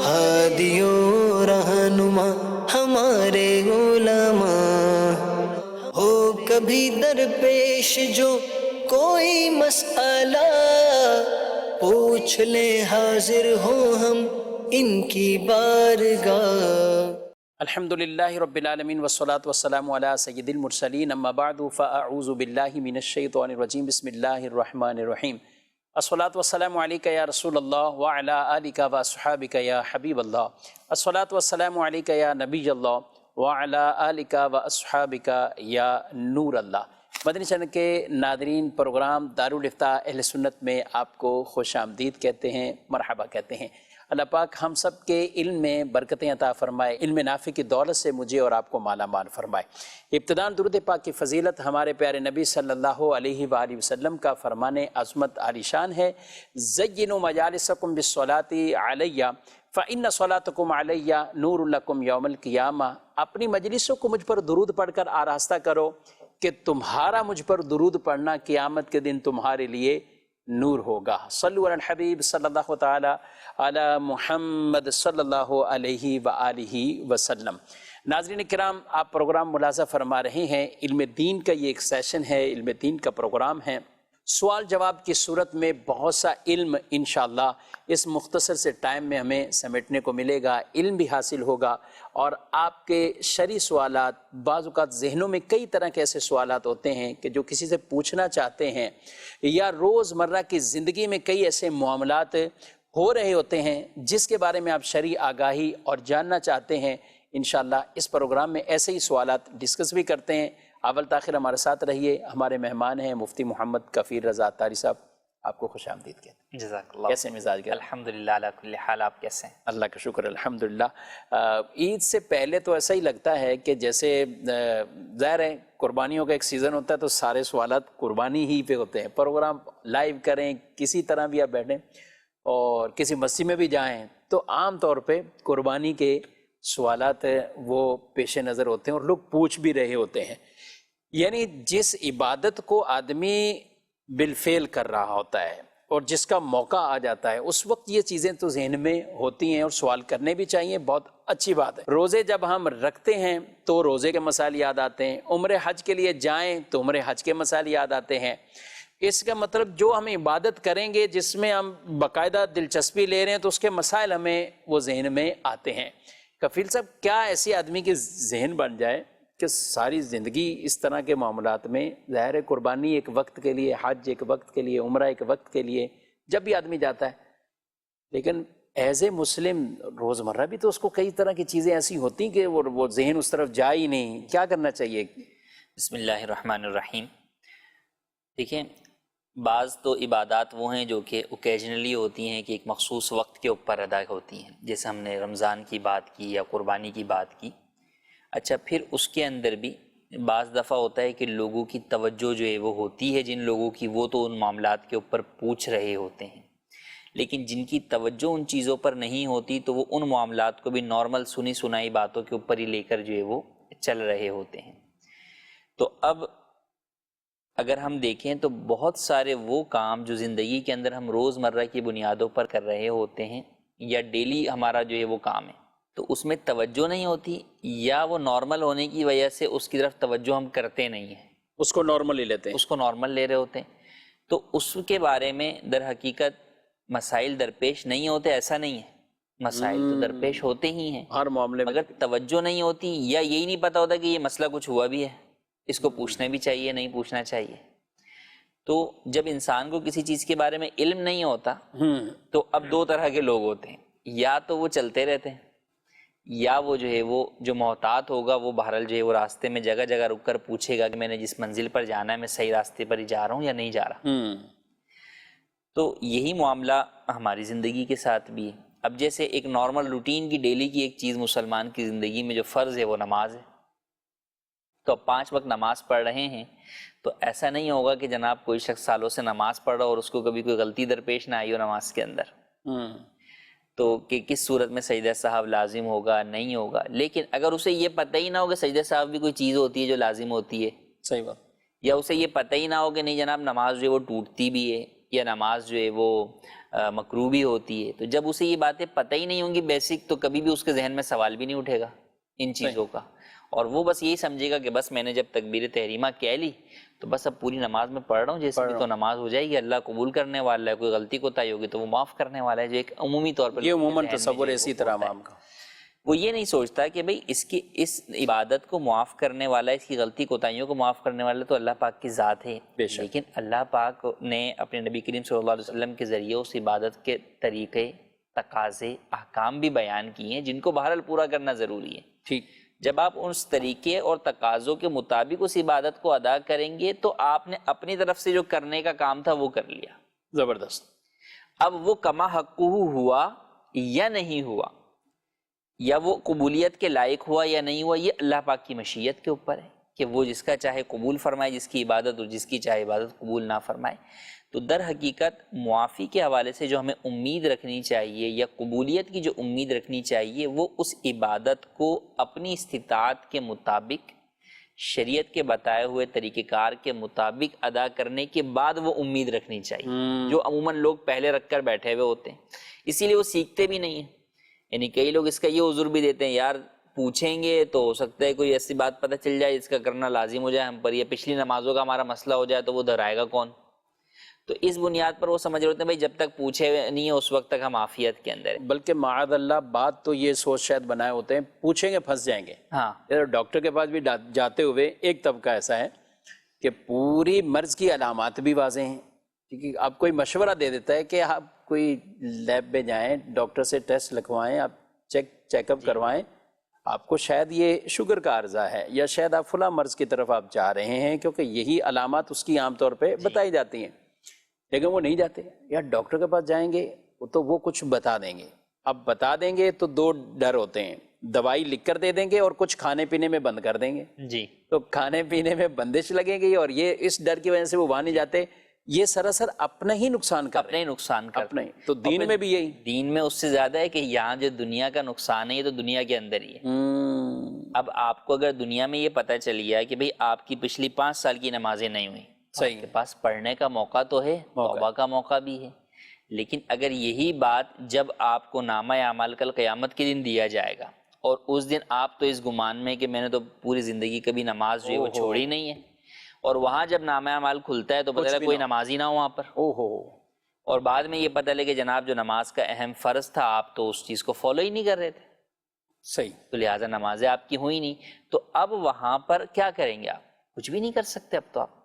ہادیوں رہنما ہمارے علماء، ہو کبھی درپیش جو کوئی مسئلہ، پوچھ لیں حاضر ہو ہم ان کی بارگاہ۔ الحمد للہ رب العالمین والصلاة والسلام علی سید المرسلین، اما بعد فاعوذ باللہ من الشیطان الرجیم، بسم اللہ الرحمن الرحیم۔ الصلاة والسلام علیکہ یا رسول اللہ وعلی آلک واصحابک یا حبیب اللہ، الصلاة والسلام علیکہ یا نبی اللہ وعلی آلک واصحابک یا نور اللہ۔ مدنی چینل کے ناظرین، پروگرام دارالافتاء اہل سنت میں آپ کو خوش آمدید کہتے ہیں، مرحبا کہتے ہیں۔ اللہ پاک ہم سب کے علم میں برکتیں عطا فرمائے، علم نافع کی دولت سے مجھے اور آپ کو مالا مال فرمائے۔ ابتداً درود پاک کی فضیلت ہمارے پیارے نبی صلی اللہ علیہ وآلہ وسلم کا فرمان عظمت عالی شان ہے، زینوا مجالسکم بالصلاۃ علیہ فإن صلاتکم علیہ نور لکم یوم القیامہ۔ اپنی مجلسوں کو مجھ پر درود پڑھ کر آراستہ کرو کہ تمہارا مجھ پر درود پڑھنا قیامت کے دن تمہارے لیے نور ہوگا۔ صلو علی الحبیب صلی اللہ تعالی علی محمد صلی اللہ علیہ وآلہ وسلم۔ ناظرین کرام، آپ پروگرام ملاحظہ فرما رہے ہیں، علم دین کا یہ ایک سیشن ہے، علم دین کا پروگرام ہے۔ سوال جواب کی صورت میں بہت سا علم انشاءاللہ اس مختصر سے ٹائم میں ہمیں سمیٹنے کو ملے گا، علم بھی حاصل ہوگا، اور آپ کے شرعی سوالات، بعض اوقات ذہنوں میں کئی طرح کے ایسے سوالات ہوتے ہیں کہ جو کسی سے پوچھنا چاہتے ہیں، یا روز مرہ کی زندگی میں کئی ایسے معاملات ہو رہے ہوتے ہیں جس کے بارے میں آپ شرعی آگاہی اور جاننا چاہتے ہیں۔ انشاءاللہ اس پروگرام میں ایسے ہی سوالات ڈسکس بھی کرتے ہیں۔ اول تاخیر ہمارے ساتھ رہیے۔ ہمارے مہمان ہیں مفتی محمد کفیل رضا عطاری صاحب، آپ کو خوش آمدید کہتے ہیں۔ جزاک اللہ۔ کیسے مزاج گئے؟ الحمدللہ علی کل حال، آپ کیسے ہیں؟ اللہ کا شکر الحمدللہ۔ عید سے پہلے تو ایسا ہی لگتا ہے کہ جیسے ظاہر ہے قربانیوں کا ایک سیزن ہوتا ہے تو سارے سوالات قربانی ہی پہ ہوتے ہیں۔ پروگرام لائیو کریں، کسی طرح بھی آپ بیٹھیں اور کسی مسجد میں بھی جائیں تو عام طور پہ قربانی کے سوالات وہ پیش نظر ہوتے ہیں اور لوگ پوچھ بھی رہے ہوتے ہیں۔ یعنی جس عبادت کو آدمی بالفعل کر رہا ہوتا ہے اور جس کا موقع آ جاتا ہے، اس وقت یہ چیزیں تو ذہن میں ہوتی ہیں اور سوال کرنے بھی چاہیے، بہت اچھی بات ہے۔ روزے جب ہم رکھتے ہیں تو روزے کے مسائل یاد آتے ہیں، عمرہ حج کے لیے جائیں تو عمرہ حج کے مسائل یاد آتے ہیں۔ اس کا مطلب جو ہم عبادت کریں گے جس میں ہم باقاعدہ دلچسپی لے رہے ہیں تو اس کے مسائل ہمیں وہ ذہن میں آتے ہیں۔ کفیل صاحب، کیا ایسی آدمی کے ذہن بن جائے کہ ساری زندگی اس طرح کے معاملات میں، ظاہر قربانی ایک وقت کے لیے، حج ایک وقت کے لیے، عمرہ ایک وقت کے لیے جب بھی آدمی جاتا ہے، لیکن ایز اے مسلم روزمرہ بھی تو اس کو کئی طرح کی چیزیں ایسی ہوتی ہیں کہ وہ ذہن اس طرف جا ہی نہیں، کیا کرنا چاہیے؟ بسم اللہ الرحمن الرحیم۔ دیکھیں، بعض تو عبادات وہ ہیں جو کہ اوکیجنلی ہوتی ہیں کہ ایک مخصوص وقت کے اوپر ادا ہوتی ہیں، جیسے ہم نے رمضان کی بات کی یا قربانی کی بات کی۔ اچھا، پھر اس کے اندر بھی بعض دفعہ ہوتا ہے کہ لوگوں کی توجہ جو ہے وہ ہوتی ہے، جن لوگوں کی وہ تو ان معاملات کے اوپر پوچھ رہے ہوتے ہیں، لیکن جن کی توجہ ان چیزوں پر نہیں ہوتی تو وہ ان معاملات کو بھی نارمل سنی سنائی باتوں کے اوپر ہی لے کر جو ہے وہ چل رہے ہوتے ہیں۔ تو اب اگر ہم دیکھیں تو بہت سارے وہ کام جو زندگی کے اندر ہم روز مرہ کی بنیادوں پر کر رہے ہوتے ہیں یا ڈیلی ہمارا جو ہے وہ کام ہے، تو اس میں توجہ نہیں ہوتی، یا وہ نارمل ہونے کی وجہ سے اس کی طرف توجہ ہم کرتے نہیں ہیں، اس کو نارمل ہی لیتے ہیں، اس کو نارمل لے رہے ہوتے ہیں۔ تو اس کے بارے میں در حقیقت مسائل درپیش نہیں ہوتے، ایسا نہیں ہے، مسائل تو درپیش ہوتے ہی ہیں ہر معاملے میں، مگر توجہ نہیں ہوتی، یا یہی نہیں پتہ ہوتا کہ یہ مسئلہ کچھ ہوا بھی ہے، اس کو پوچھنا بھی چاہیے، نہیں پوچھنا چاہیے۔ تو جب انسان کو کسی چیز کے بارے میں علم نہیں ہوتا تو اب دو طرح کے لوگ ہوتے ہیں، یا تو وہ چلتے رہتے ہیں، یا وہ جو ہے وہ جو محتاط ہوگا وہ بہرحال جو ہے وہ راستے میں جگہ جگہ رک کر پوچھے گا کہ میں نے جس منزل پر جانا ہے میں صحیح راستے پر ہی جا رہا ہوں یا نہیں جا رہا۔ تو یہی معاملہ ہماری زندگی کے ساتھ بھی ہے۔ اب جیسے ایک نارمل روٹین کی ڈیلی کی ایک چیز مسلمان کی زندگی میں جو فرض ہے وہ نماز ہے، تو اب 5 وقت نماز پڑھ رہے ہیں تو ایسا نہیں ہوگا کہ جناب کوئی شخص سالوں سے نماز پڑھ رہا اور اس کو کبھی کوئی غلطی درپیش نہ آئی ہو نماز کے اندر، تو کہ کس صورت میں سجدہ صاحب لازم ہوگا نہیں ہوگا۔ لیکن اگر اسے یہ پتہ ہی نہ ہو کہ سجدہ صاحب بھی کوئی چیز ہوتی ہے جو لازم ہوتی ہے، صحیح بات، یا اسے یہ پتہ ہی نہ ہو کہ نہیں جناب نماز جو ہے وہ ٹوٹتی بھی ہے، یا نماز جو ہے وہ مکروہ بھی ہوتی ہے. تو جب اسے یہ باتیں پتہ ہی نہیں ہوں گی بیسک، تو کبھی بھی اس کے ذہن میں سوال بھی نہیں اٹھے گا ان چیزوں کا، اور وہ بس یہی سمجھے گا کہ بس میں نے جب تکبیر تحریمہ کہہ لی تو بس اب پوری نماز میں پڑھ رہا ہوں، جیسے بھی تو نماز ہو جائے گی، اللہ قبول کرنے والا ہے، کوئی غلطی کوتاہی ہوگی تو وہ معاف کرنے والا ہے، جو ایک عمومی طور پر یہ عموماً ذہن میں تصور جو ہے اسی وہ طرح ہوتا ہے. عوام کا. وہ یہ نہیں سوچتا کہ بھئی اس عبادت کو معاف کرنے والا، اس کی غلطی کوتاہیوں کو معاف کرنے والا تو اللہ پاک کی ذات ہے، لیکن اللہ پاک نے اپنے نبی کریم صلی اللہ علیہ وسلم کے ذریعے اس عبادت کے طریقے، تقاضے، احکام بھی بیان کیے ہیں جن کو بہرحال پورا کرنا ضروری ہے. ٹھیک. جب آپ اس طریقے اور تقاضوں کے مطابق اس عبادت کو ادا کریں گے تو آپ نے اپنی طرف سے جو کرنے کا کام تھا وہ کر لیا. زبردست. اب وہ کما حقہ ہوا یا نہیں ہوا، یا وہ قبولیت کے لائق ہوا یا نہیں ہوا، یہ اللہ پاک کی مشیت کے اوپر ہے کہ وہ جس کا چاہے قبول فرمائے جس کی عبادت، اور جس کی چاہے عبادت قبول نہ فرمائے. تو در حقیقت معافی کے حوالے سے جو ہمیں امید رکھنی چاہیے، یا قبولیت کی جو امید رکھنی چاہیے، وہ اس عبادت کو اپنی استطاعت کے مطابق، شریعت کے بتائے ہوئے طریقہ کار کے مطابق ادا کرنے کے بعد وہ امید رکھنی چاہیے، جو عموماً لوگ پہلے رکھ کر بیٹھے ہوئے ہوتے ہیں. اسی لیے وہ سیکھتے بھی نہیں ہیں. یعنی کئی لوگ اس کا یہ عذر بھی دیتے ہیں، یار پوچھیں گے تو ہو سکتا ہے کوئی ایسی بات پتہ چل جائے جس کا کرنا لازم ہو جائے ہم پر، یا پچھلی نمازوں کا ہمارا مسئلہ ہو جائے تو وہ دہرائے گا کون. تو اس بنیاد پر وہ سمجھ رہے ہوتے ہیں بھائی جب تک پوچھے نہیں ہے اس وقت تک ہم عافیت کے اندر ہیں. بلکہ معاذ اللہ بات تو یہ سوچ شاید بنائے ہوتے ہیں، پوچھیں گے پھنس جائیں گے. ہاں، ڈاکٹر کے پاس بھی جاتے ہوئے ایک طبقہ ایسا ہے کہ پوری مرض کی علامات بھی واضح ہیں، کیونکہ آپ کوئی مشورہ دے دیتا ہے کہ آپ کوئی لیب میں جائیں، ڈاکٹر سے ٹیسٹ لکھوائیں، آپ چیک اپ کروائیں، آپ کو شاید یہ شوگر کا عرضہ ہے، یا شاید آپ فلاں مرض کی طرف آپ جا رہے ہیں، کیونکہ یہی علامات اس کی عام طور پہ بتائی جاتی ہیں. لیکن وہ نہیں جاتے، یا ڈاکٹر کے پاس جائیں گے تو وہ کچھ بتا دیں گے. اب بتا دیں گے تو دو ڈر ہوتے ہیں، دوائی لکھ کر دے دیں گے اور کچھ کھانے پینے میں بند کر دیں گے. جی. تو کھانے پینے میں بندش لگے گی، اور یہ اس ڈر کی وجہ سے وہ وہاں نہیں جاتے. یہ سراسر اپنا ہی نقصان کر اپنے ہی نقصان کر اپنا ہی. تو دین میں بھی یہی، دین میں اس سے زیادہ ہے کہ یہاں جو دنیا کا نقصان ہے یہ تو دنیا کے اندر ہی ہے. اب آپ کو اگر دنیا میں یہ پتہ چل گیا کہ بھئی آپ کی پچھلی 5 سال کی نمازیں نہیں ہوئیں، صحیح، آپ کے پاس پڑھنے کا موقع تو ہے، توبہ کا موقع بھی ہے. لیکن اگر یہی بات جب آپ کو نامہ اعمال کل قیامت کے دن دیا جائے گا، اور اس دن آپ تو اس گمان میں کہ میں نے تو پوری زندگی کبھی نماز جو ہے وہ چھوڑی نہیں ہے، اور وہاں جب نامہ اعمال کھلتا ہے تو پتہ چلا کوئی نماز ہی نہ ہو وہاں پر، اور بعد میں یہ پتہ لگے کہ جناب جو نماز کا اہم فرض تھا آپ تو اس چیز کو فالو ہی نہیں کر رہے تھے. صحیح. تو لہٰذا نمازیں آپ کی ہوئی نہیں. تو اب وہاں پر کیا کریں گے؟ آپ کچھ بھی نہیں کر سکتے. اب تو آپ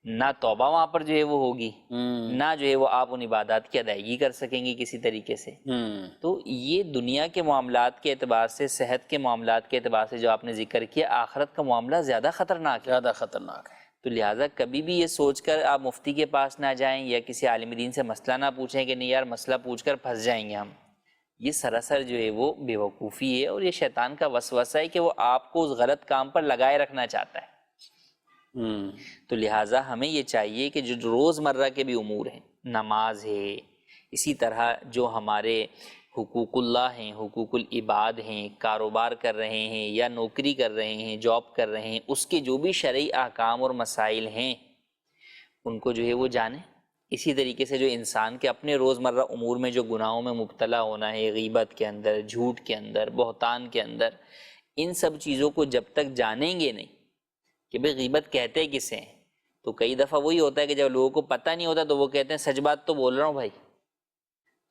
نہ توبہ وہاں پر جو ہے وہ ہوگی، نہ جو ہے وہ آپ ان عبادات کی ادائیگی کر سکیں گے کسی طریقے سے. تو یہ دنیا کے معاملات کے اعتبار سے، صحت کے معاملات کے اعتبار سے جو آپ نے ذکر کیا، آخرت کا معاملہ زیادہ خطرناک ہے. زیادہ خطرناک ہے. تو لہٰذا کبھی بھی یہ سوچ کر آپ مفتی کے پاس نہ جائیں یا کسی عالم دین سے مسئلہ نہ پوچھیں کہ نہیں یار مسئلہ پوچھ کر پھنس جائیں گے ہم. یہ سراسر جو ہے وہ بے وقوفی ہے، اور یہ شیطان کا وسوسہ ہے کہ وہ آپ کو اس غلط کام پر لگائے رکھنا چاہتا ہے. تو لہٰذا ہمیں یہ چاہیے کہ جو روزمرہ کے بھی امور ہیں، نماز ہے، اسی طرح جو ہمارے حقوق اللہ ہیں، حقوق العباد ہیں، کاروبار کر رہے ہیں یا نوکری کر رہے ہیں، جاب کر رہے ہیں، اس کے جو بھی شرعی احکام اور مسائل ہیں ان کو جو ہے وہ جانیں. اسی طریقے سے جو انسان کے اپنے روزمرہ امور میں جو گناہوں میں مبتلا ہونا ہے، غیبت کے اندر، جھوٹ کے اندر، بہتان کے اندر، ان سب چیزوں کو جب تک جانیں گے نہیں کہ بھئی غیبت کہتے کسے ہیں. تو کئی دفعہ وہی ہوتا ہے کہ جب لوگوں کو پتہ نہیں ہوتا تو وہ کہتے ہیں سچ بات تو بول رہا ہوں بھائی.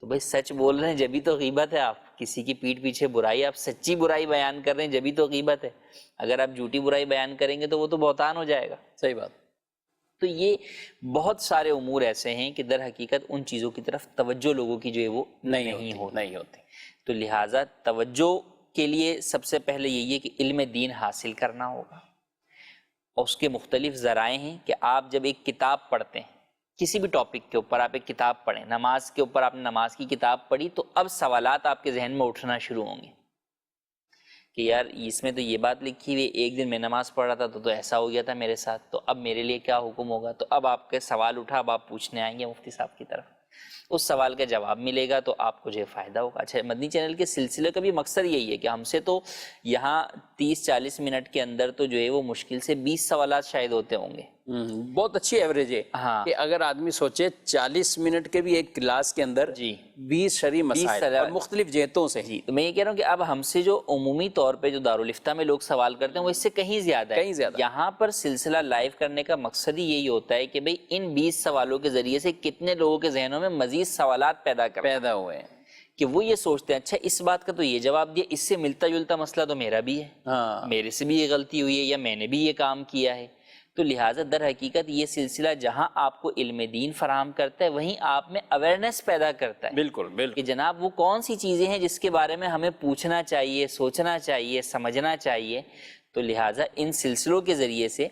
تو بھائی سچ بول رہے ہیں جبھی تو غیبت ہے. آپ کسی کی پیٹھ پیچھے برائی، آپ سچی برائی بیان کر رہے ہیں جبھی تو غیبت ہے. اگر آپ جھوٹی برائی بیان کریں گے تو وہ تو بہتان ہو جائے گا. صحیح بات. تو یہ بہت سارے امور ایسے ہیں کہ در حقیقت ان چیزوں کی طرف توجہ لوگوں کی جو ہے وہ نہیں ہوتی. تو لہٰذا توجہ کے لیے سب سے پہلے یہی ہے کہ علم دین حاصل کرنا ہوگا. اور اس کے مختلف ذرائع ہیں کہ آپ جب ایک کتاب پڑھتے ہیں، کسی بھی ٹاپک کے اوپر آپ ایک کتاب پڑھیں، نماز کے اوپر آپ نے نماز کی کتاب پڑھی تو اب سوالات آپ کے ذہن میں اٹھنا شروع ہوں گے کہ یار اس میں تو یہ بات لکھی ہوئی، ایک دن میں نماز پڑھ رہا تھا تو ایسا ہو گیا تھا میرے ساتھ، تو اب میرے لیے کیا حکم ہوگا. تو اب آپ کے سوال اٹھا، اب آپ پوچھنے آئیں گے مفتی صاحب کی طرف، اس سوال کا جواب ملے گا تو آپ کو جو فائدہ ہوگا. اچھا، مدنی چینل کے سلسلے کا بھی مقصد یہی ہے کہ ہم سے تو یہاں 30-40 منٹ کے اندر تو جو ہے وہ مشکل سے 20 سوالات شاید ہوتے ہوں گے. بہت اچھی ایوریج ہے ہاں کہ اگر آدمی سوچے 40 منٹ کے بھی ایک کلاس کے اندر جی 20 شرعی مسائل اور مختلف جہتوں سے. جی تو میں یہ کہہ رہا ہوں کہ اب ہم سے جو عمومی طور پہ جو دارالفتہ میں لوگ سوال کرتے ہیں وہ اس سے کہیں زیادہ ہے. کہیں زیادہ. یہاں پر سلسلہ لائیو کرنے کا مقصد ہی یہی ہوتا ہے کہ بھئی ان 20 سوالوں کے ذریعے سے کتنے لوگوں کے ذہنوں میں مزید سوالات پیدا ہوئے ہیں کہ وہ یہ سوچتے ہیں اچھا اس بات کا تو یہ جواب دیا, اس سے ملتا جلتا مسئلہ تو میرا بھی ہے, میرے سے بھی یہ غلطی ہوئی ہے یا میں نے بھی یہ کام کیا ہے. تو لہٰذا در حقیقت یہ سلسلہ جہاں آپ کو علم دین فراہم کرتا ہے وہیں آپ میں اویئرنیس پیدا کرتا ہے. بالکل بالکل کہ جناب وہ کون سی چیزیں ہیں جس کے بارے میں ہمیں پوچھنا چاہیے, سوچنا چاہیے, سمجھنا چاہیے. تو لہٰذا ان سلسلوں کے ذریعے سے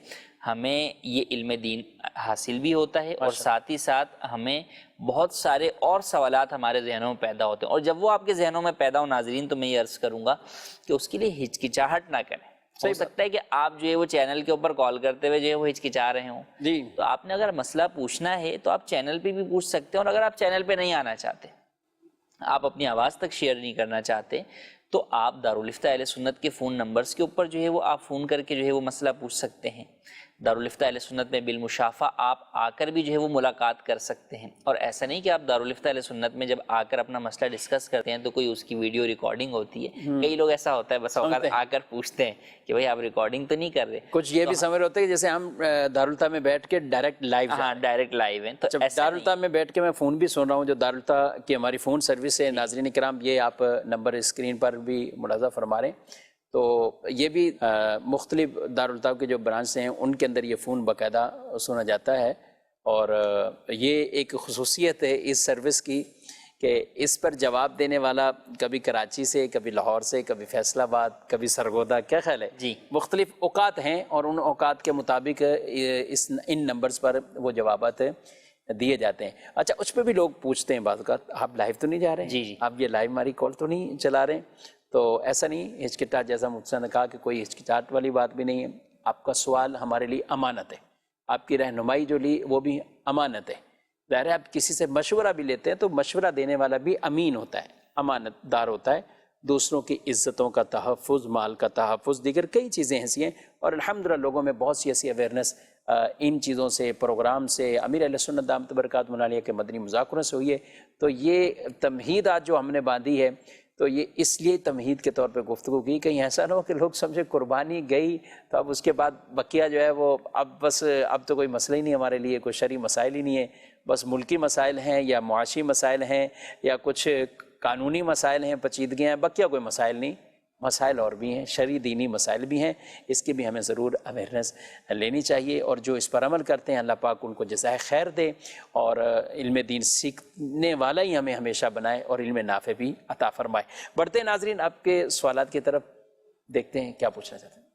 ہمیں یہ علم دین حاصل بھی ہوتا ہے اور ساتھ ہی ساتھ ہمیں بہت سارے اور سوالات ہمارے ذہنوں میں پیدا ہوتے ہیں. اور جب وہ آپ کے ذہنوں میں پیدا ہو ناظرین تو میں یہ عرض کروں گا کہ اس کے لیے ہچکچاہٹ نہ کریں. ہو سکتا ہے کہ آپ جو ہے وہ چینل کے اوپر کال کرتے ہوئے جو ہے وہ ہچکچا رہے ہوں جی, تو آپ نے اگر مسئلہ پوچھنا ہے تو آپ چینل پہ بھی پوچھ سکتے ہیں. اور اگر آپ چینل پہ نہیں آنا چاہتے, آپ اپنی آواز تک شیئر نہیں کرنا چاہتے, تو آپ دارالفتہ اہل سنت کے فون نمبرز کے اوپر جو ہے وہ آپ فون کر کے جو ہے وہ مسئلہ پوچھ سکتے ہیں. دارالفتہ اہل سنت میں بالمشافہ آپ آ کر بھی جو ہے وہ ملاقات کر سکتے ہیں. اور ایسا نہیں کہ آپ دارالفتہ اہل سنت میں جب آ کر اپنا مسئلہ ڈسکس کرتے ہیں تو کوئی اس کی ویڈیو ریکارڈنگ ہوتی ہے. کئی لوگ ایسا ہوتا ہے بس اوقات آ کر پوچھتے ہیں کہ بھائی آپ ریکارڈنگ تو نہیں کر رہے. کچھ یہ بھی سمجھ ہوتا ہے کہ جیسے ہم دارالفتہ میں بیٹھ کے ڈائریکٹ لائیو, ہاں ڈائریکٹ لائیو ہیں. تو دارالفتہ میں بیٹھ کے میں فون بھی سن رہا ہوں, جو دارالفتہ کی ہماری فون سروس ہے. ناظرین کرام یہ آپ نمبر اسکرین پر بھی ملاحظہ فرما رہے ہیں. تو یہ بھی مختلف دارالفتہ کے جو برانچ ہیں ان کے اندر یہ فون باقاعدہ سنا جاتا ہے. اور یہ ایک خصوصیت ہے اس سروس کی کہ اس پر جواب دینے والا کبھی کراچی سے, کبھی لاہور سے, کبھی فیصل آباد, کبھی سرگودا. کیا خیال ہے جی, مختلف اوقات ہیں اور ان اوقات کے مطابق ان نمبرز پر وہ جوابات دیے جاتے ہیں. اچھا اس پہ بھی لوگ پوچھتے ہیں بعض اوقات آپ لائیو تو نہیں جا رہے ہیں, جی آپ یہ لائیو ہماری کال تو نہیں چلا رہے ہیں. تو ایسا نہیں, ہچکچاہٹ جیسا مجھ نے کہا کہ کوئی ہچکچاہٹ والی بات بھی نہیں ہے. آپ کا سوال ہمارے لیے امانت ہے, آپ کی رہنمائی جو لی وہ بھی امانت ہے. ظاہر ہے آپ کسی سے مشورہ بھی لیتے ہیں تو مشورہ دینے والا بھی امین ہوتا ہے, امانت دار ہوتا ہے. دوسروں کی عزتوں کا تحفظ, مال کا تحفظ, دیگر کئی چیزیں ایسی ہیں. اور الحمدللہ لوگوں میں بہت سی ایسی اویئرنیس ان چیزوں سے, پروگرام سے, امیر اہل سنت دامت برکاتہ علیہ کے مدنی مذاکروں سے ہوئی ہے. تو یہ تمہید آج جو ہم نے باندھی ہے تو یہ اس لیے تمہید کے طور پہ گفتگو کی, کہیں ایسا نہ ہو کہ لوگ سمجھے قربانی گئی تو اب اس کے بعد بقیہ جو ہے وہ اب تو کوئی مسئلہ ہی نہیں ہمارے لیے, کوئی شرعی مسائل ہی نہیں ہے, بس ملکی مسائل ہیں یا معاشی مسائل ہیں یا کچھ قانونی مسائل ہیں, پیچیدگیاں ہیں, بقیہ کوئی مسائل نہیں. مسائل اور بھی ہیں, شرعی دینی مسائل بھی ہیں. اس کی بھی ہمیں ضرور اویئرنیس لینی چاہیے. اور جو اس پر عمل کرتے ہیں اللہ پاک ان کو جزائے خیر دے اور علم دین سیکھنے والا ہی ہمیں ہمیشہ بنائے اور علم نافع بھی عطا فرمائے. بڑھتے ہیں ناظرین آپ کے سوالات کی طرف, دیکھتے ہیں کیا پوچھنا چاہتے ہیں.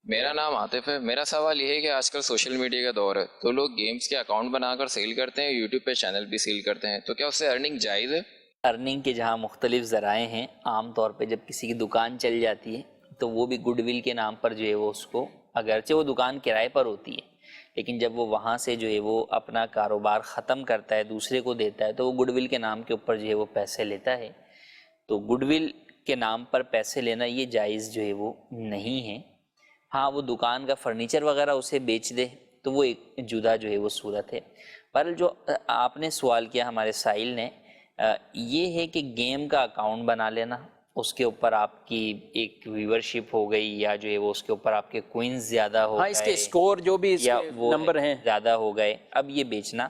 میرا نام عاطف ہے. میرا سوال یہ ہے کہ آج کل سوشل میڈیا کا دور ہے تو لوگ گیمز کے اکاؤنٹ بنا کر سیل کرتے ہیں, یوٹیوب پہ چینل بھی سیل کرتے ہیں, تو کیا اس سے ارننگ جائز ہے؟ ارننگ کے جہاں مختلف ذرائع ہیں, عام طور پہ جب کسی کی دکان چل جاتی ہے تو وہ بھی گڈ ول کے نام پر جو ہے وہ اس کو, اگرچہ وہ دکان کرائے پر ہوتی ہے لیکن جب وہ وہاں سے جو ہے وہ اپنا کاروبار ختم کرتا ہے, دوسرے کو دیتا ہے, تو وہ گڈ ول کے نام کے اوپر جو ہے وہ پیسے لیتا ہے. تو گڈ ول کے نام پر پیسے لینا یہ جائز جو ہے وہ نہیں ہے. ہاں وہ دکان کا فرنیچر وغیرہ اسے بیچ دے تو وہ ایک جدا جو ہے وہ صورت ہے. پر جو آپ نے سوال کیا ہمارے سائل نے, یہ ہے کہ گیم کا اکاؤنٹ بنا لینا, اس کے اوپر آپ کی ایک ویورشپ ہو گئی یا جو ہے وہ اس کے اوپر آپ کے کوئنز زیادہ ہو گئے, اس کے اسکور جو بھی یا وہ نمبر ہیں زیادہ ہو گئے, اب یہ بیچنا,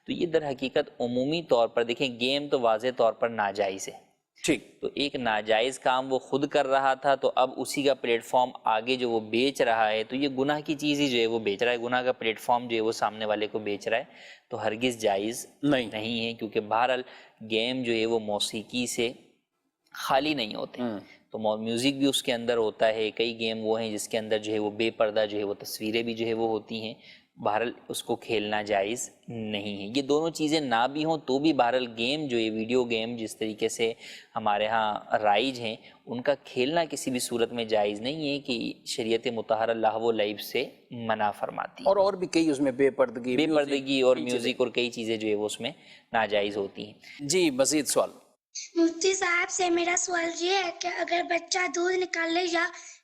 تو یہ در حقیقت عمومی طور پر دیکھیں گیم تو واضح طور پر ناجائز ہے. ٹھیک, تو ایک ناجائز کام وہ خود کر رہا تھا تو اب اسی کا پلیٹ فارم آگے جو وہ بیچ رہا ہے تو یہ گناہ کی چیز ہی جو ہے وہ بیچ رہا ہے, گناہ کا پلیٹ فارم جو ہے وہ سامنے والے کو بیچ رہا ہے, تو ہرگز جائز نہیں ہے. کیونکہ بہرحال گیم جو ہے وہ موسیقی سے خالی نہیں ہوتے, تو میوزک بھی اس کے اندر ہوتا ہے. کئی گیم وہ ہیں جس کے اندر جو ہے وہ بے پردہ جو ہے وہ تصویریں بھی جو ہے وہ ہوتی ہیں. بہرحال اس کو کھیلنا جائز نہیں ہے. یہ دونوں چیزیں نہ بھی ہوں تو بھی بہرحال گیم جو ہے ویڈیو گیم جس طریقے سے ہمارے ہاں رائج ہیں ان کا کھیلنا کسی بھی صورت میں جائز نہیں ہے کہ شریعت مطہرہ لہو و لعب سے منع فرماتی ہے. اور بھی کئی اس میں بے پردگی اور میوزک اور کئی چیزیں جو ہے وہ اس میں ناجائز ہوتی ہیں. جی مزید سوال. مفتی صاحب سے میرا سوال یہ ہے کہ اگر بچہ دودھ نکالے یا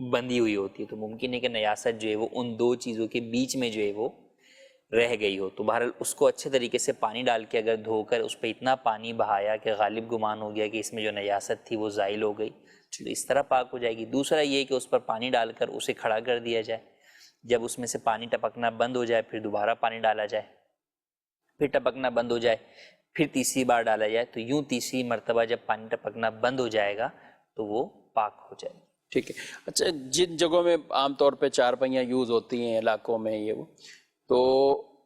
بندھی ہوئی ہوتی ہے تو ممکن ہے کہ نیاست جو ہے وہ ان دو چیزوں کے بیچ میں جو ہے وہ رہ گئی ہو. تو بہرحال اس کو اچھے طریقے سے پانی ڈال کے اگر دھو کر اس پہ اتنا پانی بہایا کہ غالب گمان ہو گیا کہ اس میں جو نیاست تھی وہ زائل ہو گئی تو اس طرح پاک ہو جائے گی. دوسرا یہ کہ اس پر پانی ڈال کر اسے کھڑا کر دیا جائے, جب اس میں سے پانی ٹپکنا بند ہو جائے پھر دوبارہ پانی ڈالا جائے, پھر ٹپکنا بند ہو جائے پھر تیسری بار ڈالا جائے, تو یوں تیسری مرتبہ جب پانی ٹپکنا بند ہو جائے گا تو وہ پاک ہو جائے. ٹھیک ہے. اچھا, جن جگہوں میں عام طور پہ چارپائیاں یوز ہوتی ہیں علاقوں میں یہ وہ, تو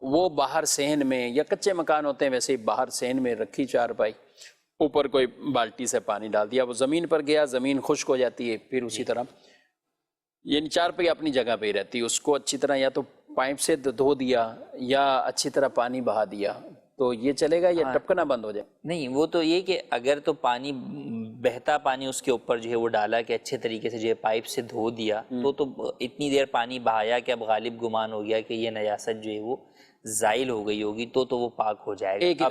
وہ باہر صحن میں یا کچے مکان ہوتے ہیں ویسے ہی باہر صحن میں رکھی چارپائی, اوپر کوئی بالٹی سے پانی ڈال دیا, وہ زمین پر گیا, زمین خشک ہو جاتی ہے, پھر اسی طرح یعنی چارپائی اپنی جگہ پہ ہی رہتی ہے, اس کو اچھی طرح یا تو پائپ سے دھو دیا یا اچھی طرح پانی بہا دیا, تو یہ چلے گا یا ٹپکنا بند ہو جائے؟ نہیں, وہ تو یہ کہ اگر تو پانی بہتا پانی اس کے اوپر جو ہے وہ ڈالا کہ اچھے طریقے سے جو ہے پائپ سے دھو دیا تو اتنی دیر پانی بہایا کہ اب غالب گمان ہو گیا کہ یہ نجاست جو ہے وہ زائل ہو گئی ہوگی تو وہ پاک ہو جائے گا, ایک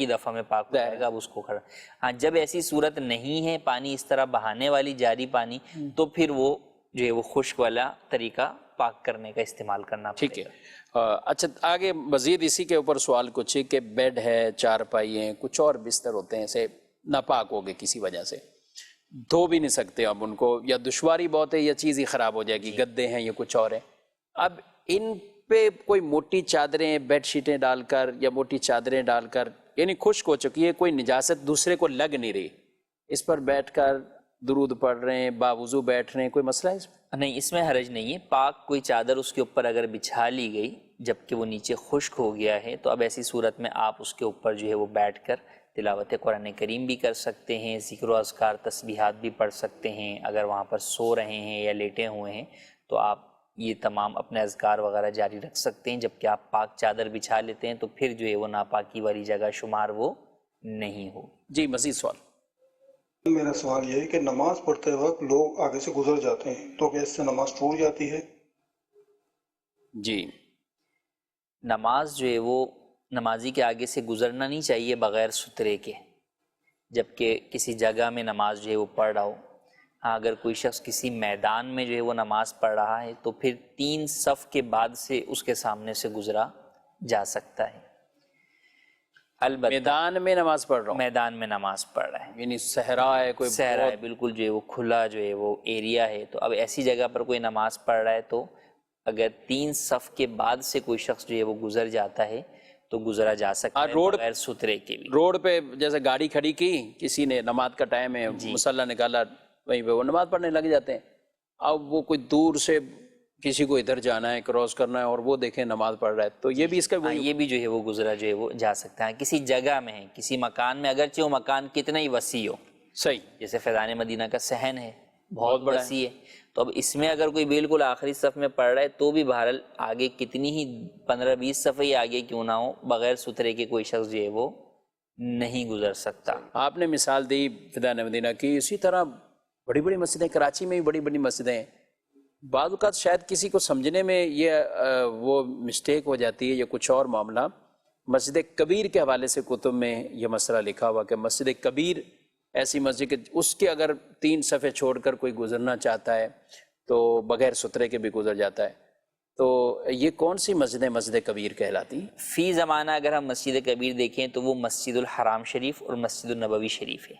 ہی دفعہ میں پاک ہو جائے گا. اب اس کو کھڑا, ہاں جب ایسی صورت نہیں ہے پانی اس طرح بہانے والی جاری پانی, تو پھر وہ جو ہے وہ خشک والا طریقہ پاک کرنے کا استعمال کرنا پڑے گا. ٹھیک ہے. اچھا, آگے مزید اسی کے اوپر سوال کچھ کہ بیڈ ہے, چارپائی ہیں, کچھ اور بستر ہوتے ہیں ایسے ناپاک ہو گئے کسی وجہ سے, دھو بھی نہیں سکتے اب ان کو, یا دشواری بہت ہے یا چیز ہی خراب ہو جائے گی, گدے ہیں یا کچھ اور ہے, اب ان پہ کوئی موٹی چادریں بیڈ شیٹیں ڈال کر یا موٹی چادریں ڈال کر, یعنی خشک ہو چکی ہے, کوئی نجاست دوسرے کو لگ نہیں رہی, اس پر بیٹھ کر درود پڑھ رہے ہیں, باوضو بیٹھ رہے ہیں, کوئی مسئلہ ہے اس میں؟ نہیں, اس میں حرج نہیں ہے. پاک کوئی چادر اس کے اوپر اگر بچھا لی گئی جبکہ وہ نیچے خشک ہو گیا ہے تو اب ایسی صورت میں آپ اس کے اوپر جو ہے وہ بیٹھ کر تلاوت قرآن کریم بھی کر سکتے ہیں, ذکر و اذکار تسبیحات بھی پڑھ سکتے ہیں. اگر وہاں پر سو رہے ہیں یا لیٹے ہوئے ہیں تو آپ یہ تمام اپنے اذکار وغیرہ جاری رکھ سکتے ہیں. جبکہ آپ پاک چادر بچھا لیتے ہیں تو پھر جو ہے وہ ناپاکی والی جگہ شمار وہ نہیں ہو. جی, مزید سوال. میرا سوال یہ ہے کہ نماز پڑھتے وقت لوگ آگے سے گزر جاتے ہیں تو کیا اس سے نماز ٹوٹ جاتی ہے؟ جی, نماز جو ہے وہ نمازی کے آگے سے گزرنا نہیں چاہیے بغیر سترے کے, جبکہ کسی جگہ میں نماز جو ہے وہ پڑھ رہا ہو. ہاں, اگر کوئی شخص کسی میدان میں جو ہے وہ نماز پڑھ رہا ہے تو پھر 3 صف کے بعد سے اس کے سامنے سے گزرا جا سکتا ہے. البتہ میدان میں نماز پڑھ رہا ہوں, میدان میں نماز پڑھ رہا ہے, یعنی صحرا ہے, کوئی صحرا ہے, بالکل جو ہے وہ کھلا جو ہے وہ ایریا ہے, تو اب ایسی جگہ پر کوئی نماز پڑھ رہا ہے تو اگر 3 صف کے بعد سے کوئی شخص جو ہے وہ گزر جاتا ہے تو گزرا جا سکتا ہے بغیر سترے کے بھی. روڈ پہ جیسے گاڑی کھڑی کی, کسی نے نماز کا ٹائم ہے, مصلی نکالا, وہیں پہ وہ نماز پڑھنے لگ جاتے ہیں. اب وہ کوئی دور سے کسی کو ادھر جانا ہے, کراس کرنا ہے, اور وہ دیکھیں نماز پڑھ رہا ہے, تو یہ بھی اس کا یہ بھی جو ہے وہ گزرا جو ہے وہ جا سکتا ہے. کسی جگہ میں ہے, کسی مکان میں, اگرچہ وہ مکان کتنا ہی وسیع ہو, صحیح, جیسے فیضان مدینہ کا صحن ہے بہت وسیع ہے, تو اب اس میں اگر کوئی بالکل آخری صف میں پڑھ رہا ہے تو بھی بہرحال آگے کتنی ہی 15-20 صفحے ہی آگے کیوں نہ ہو, بغیر سترے کے کوئی شخص جو ہے وہ نہیں گزر سکتا. آپ نے مثال دی فیضان مدینہ کی, اسی طرح بڑی بڑی مسجدیں, کراچی میں بھی بڑی بڑی مسجدیں ہیں, بعض اوقات شاید کسی کو سمجھنے میں یہ وہ مسٹیک ہو جاتی ہے یا کچھ اور معاملہ. مسجد کبیر کے حوالے سے کتب میں یہ مسئلہ لکھا ہوا کہ مسجد کبیر ایسی مسجد کہ اس کے اگر 3 صفحے چھوڑ کر کوئی گزرنا چاہتا ہے تو بغیر سترے کے بھی گزر جاتا ہے. تو یہ کون سی مسجدیں مسجد کبیر کہلاتی؟ فی زمانہ اگر ہم مسجد کبیر دیکھیں تو وہ مسجد الحرام شریف اور مسجد النبوی شریف ہے,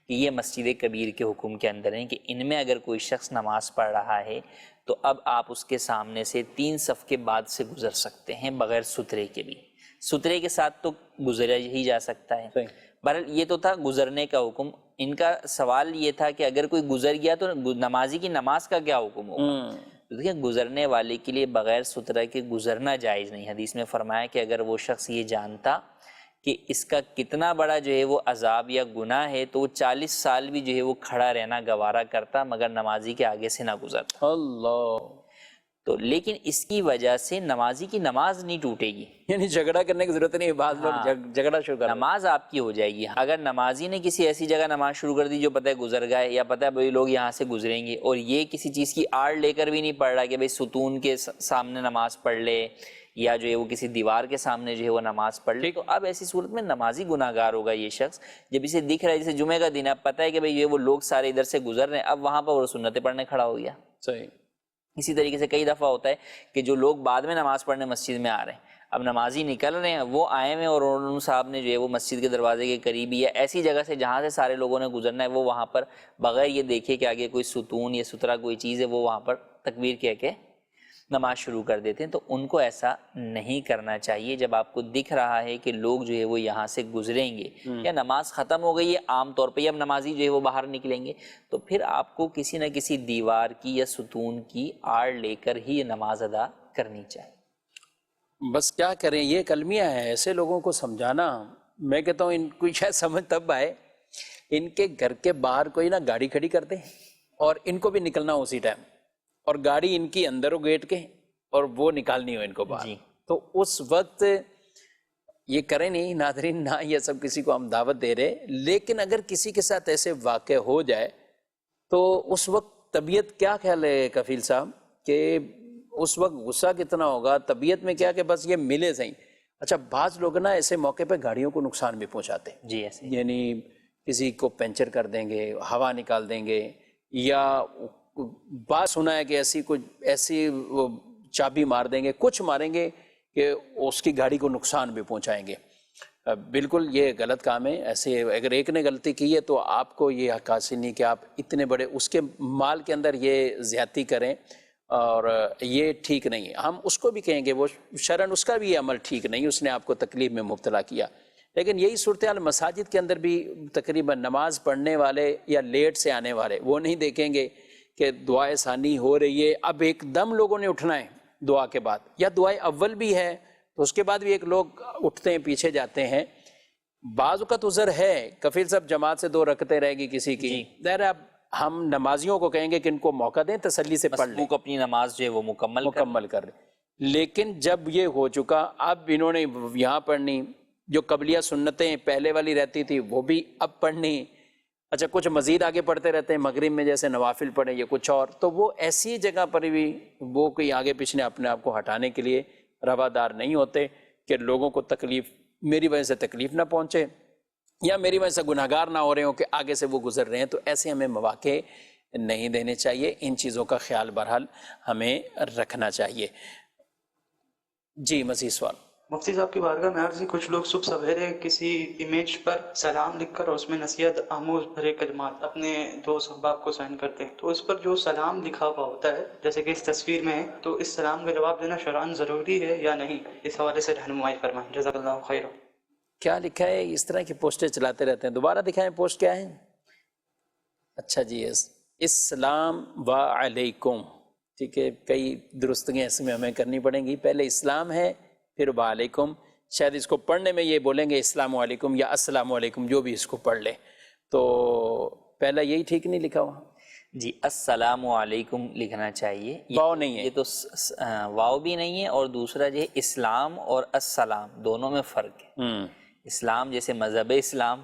کہ یہ مسجد کبیر کے حکم کے اندر ہیں کہ ان میں اگر کوئی شخص نماز پڑھ رہا ہے تو اب آپ اس کے سامنے سے 3 صف کے بعد سے گزر سکتے ہیں بغیر سترے کے بھی. سترے کے ساتھ تو گزرا ہی جا سکتا ہے. بہرحال یہ تو تھا گزرنے کا حکم. ان کا سوال یہ تھا کہ اگر کوئی گزر گیا تو نمازی کی نماز کا کیا حکم ہوگا. دیکھیں, گزرنے والے کے لیے بغیر سترے کے گزرنا جائز نہیں. حدیث میں فرمایا کہ اگر وہ شخص یہ جانتا کہ اس کا کتنا بڑا جو ہے وہ عذاب یا گناہ ہے تو وہ 40 سال بھی جو ہے وہ کھڑا رہنا گوارا کرتا مگر نمازی کے آگے سے نہ گزرتا. اللہ, تو لیکن اس کی وجہ سے نمازی کی نماز نہیں ٹوٹے گی, یعنی جھگڑا کرنے کی ضرورت نہیں, بعض لوگ جھگڑا شروع کر, نماز آپ کی ہو جائے گی. اگر نمازی نے کسی ایسی جگہ نماز شروع کر دی جو پتہ ہے گزر گئے, یا پتہ ہے بھائی لوگ یہاں سے گزریں گے, اور یہ کسی چیز کی آڑ لے کر بھی نہیں پڑھ رہا کہ بھائی ستون کے سامنے نماز پڑھ لے یا جو ہے وہ کسی دیوار کے سامنے جو ہے وہ نماز پڑھ لے، تو اب ایسی صورت میں نمازی گناہ گار ہوگا یہ شخص جب اسے دکھ رہا ہے، جیسے جمعے کا دن ہے، اب پتہ ہے کہ بھئی یہ وہ لوگ سارے ادھر سے گزر رہے ہیں، اب وہاں پر وہ سنتیں پڑھنے کھڑا ہو گیا۔ صحیح۔ اسی طریقے سے کئی دفعہ ہوتا ہے کہ جو لوگ بعد میں نماز پڑھنے مسجد میں آ رہے ہیں، اب نمازی نکل رہے ہیں، وہ آئے ہوئے اور انہوں صاحب نے جو ہے وہ مسجد کے دروازے کے قریب یا ایسی جگہ سے جہاں سے سارے لوگوں نے گزرنا ہے، وہ وہاں پر بغیر یہ دیکھے کہ آگے کوئی ستون یا سترا کوئی چیز ہے، وہ وہاں پر تکبیر کہہ کے نماز شروع کر دیتے ہیں۔ تو ان کو ایسا نہیں کرنا چاہیے۔ جب آپ کو دکھ رہا ہے کہ لوگ جو ہے وہ یہاں سے گزریں گے یا نماز ختم ہو گئی ہے عام طور پہ، اب نمازی جو ہے وہ باہر نکلیں گے، تو پھر آپ کو کسی نہ کسی دیوار کی یا ستون کی آڑ لے کر ہی یہ نماز ادا کرنی چاہیے۔ بس کیا کریں، یہ کلمیہ ہے، ایسے لوگوں کو سمجھانا، میں کہتا ہوں ان کو شاید سمجھ تب آئے ان کے گھر کے باہر کوئی نہ گاڑی کھڑی کر دے اور ان کو بھی نکلنا اسی ٹائم، اور گاڑی ان کی اندر ہو گیٹ کے اور وہ نکالنی ہو ان کو باہر، تو اس وقت یہ کریں نہیں ناظرین، نہ یہ سب کسی کو ہم دعوت دے رہے، لیکن اگر کسی کے ساتھ ایسے واقع ہو جائے تو اس وقت طبیعت کیا خیال ہے کفیل صاحب کہ اس وقت غصہ کتنا ہوگا، طبیعت میں کیا کہ بس یہ ملے صحیح۔ اچھا بعض لوگ نا ایسے موقع پہ گاڑیوں کو نقصان بھی پہنچاتے ہیں، جی ایسے یعنی کسی کو پنچر کر دیں گے، ہوا نکال دیں گے، یا بات سنا ہے کہ ایسی وہ چابی مار دیں گے، کچھ ماریں گے کہ اس کی گاڑی کو نقصان بھی پہنچائیں گے۔ بالکل یہ غلط کام ہے۔ ایسے اگر ایک نے غلطی کی ہے تو آپ کو یہ حق حاصل نہیں کہ آپ اتنے بڑے اس کے مال کے اندر یہ زیادتی کریں، اور یہ ٹھیک نہیں ہے۔ ہم اس کو بھی کہیں گے وہ شرعاً اس کا بھی یہ عمل ٹھیک نہیں، اس نے آپ کو تکلیف میں مبتلا کیا، لیکن یہی صورتحال مساجد کے اندر بھی تقریباً نماز پڑھنے والے یا لیٹ سے آنے والے وہ نہیں دیکھیں گے کہ دعائے ثانی ہو رہی ہے، اب ایک دم لوگوں نے اٹھنا ہے دعا کے بعد، یا دعائے اول بھی ہے تو اس کے بعد بھی ایک لوگ اٹھتے ہیں پیچھے جاتے ہیں۔ بعض اوقات عذر ہے، کفیل صاحب جماعت سے 2 رکعتیں رہ گی کسی کی، ظاہر ہے اب ہم نمازیوں کو کہیں گے کہ ان کو موقع دیں، تسلی سے پڑھ لیں، اپنی نماز جو ہے وہ مکمل کر لیں۔ لیکن جب یہ ہو چکا، اب انہوں نے یہاں پڑھنی، جو قبلیہ سنتیں پہلے والی رہتی تھی وہ بھی اب پڑھنی، اچھا کچھ مزید آگے پڑھتے رہتے ہیں، مغرب میں جیسے نوافل پڑھیں یا کچھ اور، تو وہ ایسی جگہ پر بھی وہ کوئی آگے پیچھے اپنے آپ کو ہٹانے کے لیے روادار نہیں ہوتے کہ لوگوں کو تکلیف، میری وجہ سے تکلیف نہ پہنچے یا میری وجہ سے گناہ گار نہ ہو رہے ہوں کہ آگے سے وہ گزر رہے ہیں، تو ایسے ہمیں مواقع نہیں دینے چاہیے۔ ان چیزوں کا خیال بہرحال ہمیں رکھنا چاہیے۔ جی مزید سوال؟ مفتی صاحب کی بارگاہ میں عرض ہے، کچھ لوگ صبح سویرے کسی امیج پر سلام لکھ کر اور اس میں نصیحت آموز بھرے کلمات اپنے دوست احباب کو سینڈ کرتے ہیں، تو اس پر جو سلام لکھا ہوا ہوتا ہے جیسے کہ اس تصویر میں ہے، تو اس سلام کا جواب دینا شرعاً ضروری ہے یا نہیں؟ اس حوالے سے رہنمائی فرمائیں، جزاک اللہ خیر۔ کیا لکھا ہے؟ اس طرح کی پوسٹیں چلاتے رہتے ہیں، دوبارہ دکھائیں پوسٹ کیا ہے؟ اچھا جی، اسلام و علیکم، ٹھیک ہے، کئی درستگیاں اس میں ہمیں کرنی پڑیں گی، پہلے اسلام ہے پھر وعلیکم، شاید اس کو پڑھنے میں یہ بولیں گے السلام علیکم یا السلام علیکم، جو بھی اس کو پڑھ لے، تو پہلا یہی ٹھیک نہیں لکھا ہوا؟ جی السلام علیکم لکھنا چاہیے، واو نہیں ہے، یہ تو واو بھی نہیں ہے، اور دوسرا جو ہے اسلام اور السلام دونوں میں فرق ہے۔ اسلام جیسے مذہب اسلام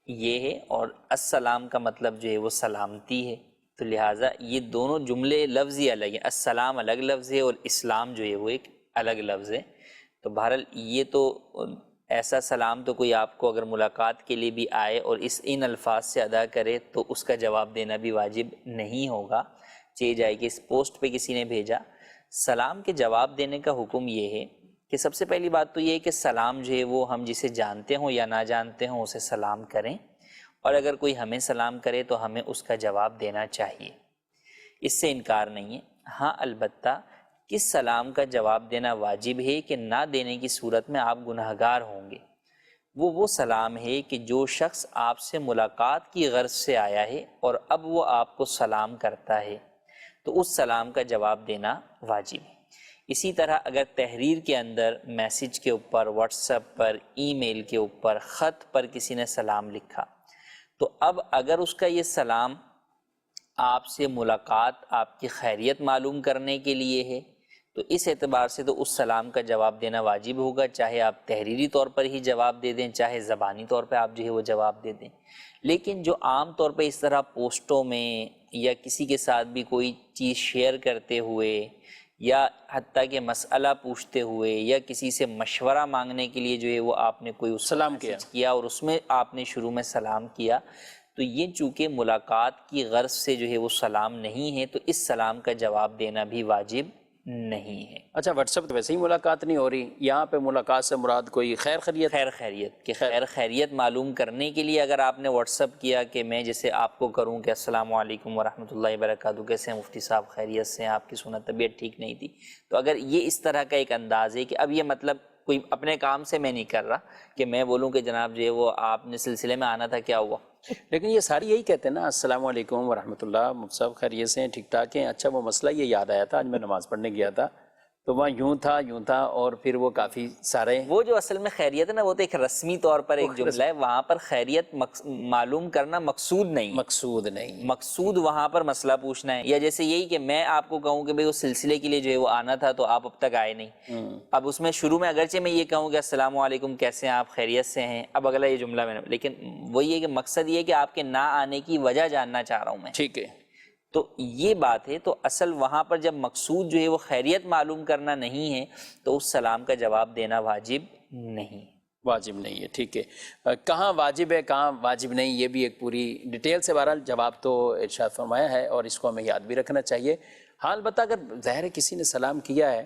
یہ ہے، اور السلام کا مطلب جو ہے وہ سلامتی ہے، تو لہٰذا یہ دونوں جملے لفظ ہی الگ ہیں، السلام الگ لفظ ہے اور اسلام جو ہے وہ ایک الگ لفظ ہے۔ تو بہرحال یہ تو ایسا سلام تو کوئی آپ کو اگر ملاقات کے لیے بھی آئے اور ان الفاظ سے ادا کرے تو اس کا جواب دینا بھی واجب نہیں ہوگا، چاہے جائے کہ اس پوسٹ پہ کسی نے بھیجا۔ سلام کے جواب دینے کا حکم یہ ہے کہ سب سے پہلی بات تو یہ ہے کہ سلام جو ہے وہ ہم جسے جانتے ہوں یا نہ جانتے ہوں اسے سلام کریں، اور اگر کوئی ہمیں سلام کرے تو ہمیں اس کا جواب دینا چاہیے، اس سے انکار نہیں ہے۔ ہاں البتہ کس سلام کا جواب دینا واجب ہے کہ نہ دینے کی صورت میں آپ گناہگار ہوں گے، وہ سلام ہے کہ جو شخص آپ سے ملاقات کی غرض سے آیا ہے اور اب وہ آپ کو سلام کرتا ہے تو اس سلام کا جواب دینا واجب ہے۔ اسی طرح اگر تحریر کے اندر میسج کے اوپر، واٹس ایپ پر، ای میل کے اوپر، خط پر کسی نے سلام لکھا، تو اب اگر اس کا یہ سلام آپ سے ملاقات، آپ کی خیریت معلوم کرنے کے لیے ہے، تو اس اعتبار سے تو اس سلام کا جواب دینا واجب ہوگا، چاہے آپ تحریری طور پر ہی جواب دے دیں، چاہے زبانی طور پہ آپ جو ہے وہ جواب دے دیں۔ لیکن جو عام طور پہ اس طرح پوسٹوں میں یا کسی کے ساتھ بھی کوئی چیز شیئر کرتے ہوئے یا حتیٰ کہ مسئلہ پوچھتے ہوئے یا کسی سے مشورہ مانگنے کے لیے جو ہے وہ آپ نے کوئی اس سلام کیا اور اس میں آپ نے شروع میں سلام کیا، تو یہ چونکہ ملاقات کی غرض سے جو ہے وہ سلام نہیں ہے، تو اس سلام کا جواب دینا بھی واجب نہیں ہے۔ اچھا، واٹس ایپ تو ویسے ہی ملاقات نہیں ہو رہی، یہاں پہ ملاقات سے مراد کوئی خیر خیریت؟ خیر خیریت کہ خیر خیریت معلوم کرنے کے لیے اگر آپ نے واٹس ایپ کیا کہ میں جیسے آپ کو کروں کہ السلام علیکم ورحمۃ اللہ وبرکاتہ، کیسے ہیں مفتی صاحب، خیریت سے ہیں، آپ کی سنت طبیعت ٹھیک نہیں تھی، تو اگر یہ اس طرح کا ایک انداز ہے کہ اب یہ مطلب کوئی اپنے کام سے میں نہیں کر رہا کہ میں بولوں کہ جناب جو ہے وہ آپ نے سلسلے میں آنا تھا، کیا ہوا؟ لیکن یہ ساری یہی کہتے ہیں نا، السلام علیکم ورحمۃ اللہ، مفتی صاحب خیریت سے ہیں، ٹھیک ٹھاک ہیں؟ اچھا، وہ مسئلہ یہ یاد آیا تھا، آج میں نماز پڑھنے گیا تھا تو وہاں یوں تھا اور پھر وہ کافی سارے، وہ جو اصل میں خیریت ہے نا، وہ تو ایک رسمی طور پر ایک جملہ ہے، وہاں پر خیریت معلوم کرنا مقصود نہیں، مقصود وہاں پر مسئلہ پوچھنا ہے، یا جیسے یہی کہ میں آپ کو کہوں کہ بھئی وہ سلسلے کے لیے جو ہے وہ آنا تھا تو آپ اب تک آئے نہیں، اب اس میں شروع میں اگرچہ میں یہ کہوں کہ السلام علیکم کیسے ہیں آپ، خیریت سے ہیں، اب اگلا یہ جملہ میں نے، لیکن وہی ہے کہ مقصد یہ ہے کہ آپ کے نہ آنے کی وجہ جاننا چاہ رہا ہوں میں، ٹھیک ہے، تو یہ بات ہے۔ تو اصل وہاں پر جب مقصود جو ہے وہ خیریت معلوم کرنا نہیں ہے تو اس سلام کا جواب دینا واجب نہیں ہے، ٹھیک ہے۔ کہاں واجب ہے کہاں واجب نہیں، یہ بھی ایک پوری ڈیٹیل سے بہرحال جواب تو ارشاد فرمایا ہے اور اس کو ہمیں یاد بھی رکھنا چاہیے۔ حال بتا، اگر ظاہر ہے کسی نے سلام کیا ہے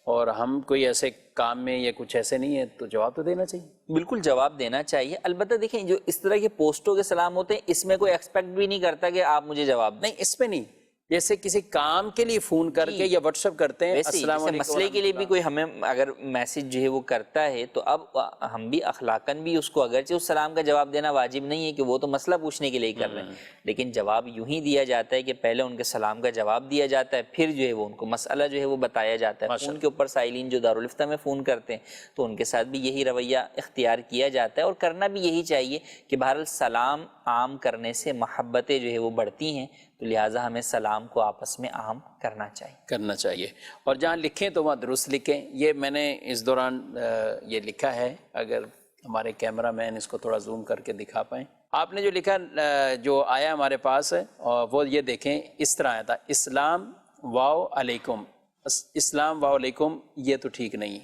اور ہم کوئی ایسے کام میں یا کچھ ایسے نہیں ہے تو جواب تو دینا چاہیے، بالکل جواب دینا چاہیے۔ البتہ دیکھیں جو اس طرح کے پوسٹوں کے سلام ہوتے ہیں اس میں کوئی ایکسپیکٹ بھی نہیں کرتا کہ آپ مجھے جواب دیں، نہیں اس میں نہیں، جیسے کسی کام کے لیے فون کر کے یا واٹس ایپ کرتے ہیں السلام علیکم، مسئلے کے لیے بھی کوئی ہمیں اگر میسج جو ہے وہ کرتا ہے تو اب ہم بھی اخلاقاً بھی اس کو اگرچہ اس سلام کا جواب دینا واجب نہیں ہے کہ وہ تو مسئلہ پوچھنے کے لیے کر رہے ہیں، لیکن جواب یوں ہی دیا جاتا ہے کہ پہلے ان کے سلام کا جواب دیا جاتا ہے، پھر جو ہے وہ ان کو مسئلہ جو ہے وہ بتایا جاتا ہے۔ فون کے اوپر سائلین جو دارالفتہ میں فون کرتے ہیں تو ان کے ساتھ بھی یہی رویہ اختیار کیا جاتا ہے اور کرنا بھی یہی چاہیے کہ بہرحال سلام عام کرنے سے محبتیں جو ہے وہ بڑھتی ہیں، تو لہٰذا ہمیں سلام کو آپس میں عام کرنا چاہیے اور جہاں لکھیں تو وہاں درست لکھیں۔ یہ میں نے اس دوران یہ لکھا ہے، اگر ہمارے کیمرہ مین اس کو تھوڑا زوم کر کے دکھا پائیں، آپ نے جو لکھا جو آیا ہمارے پاس وہ یہ دیکھیں، اس طرح آیا تھا، اسلام واو علیکم، اسلام واو علیکم، یہ تو ٹھیک نہیں،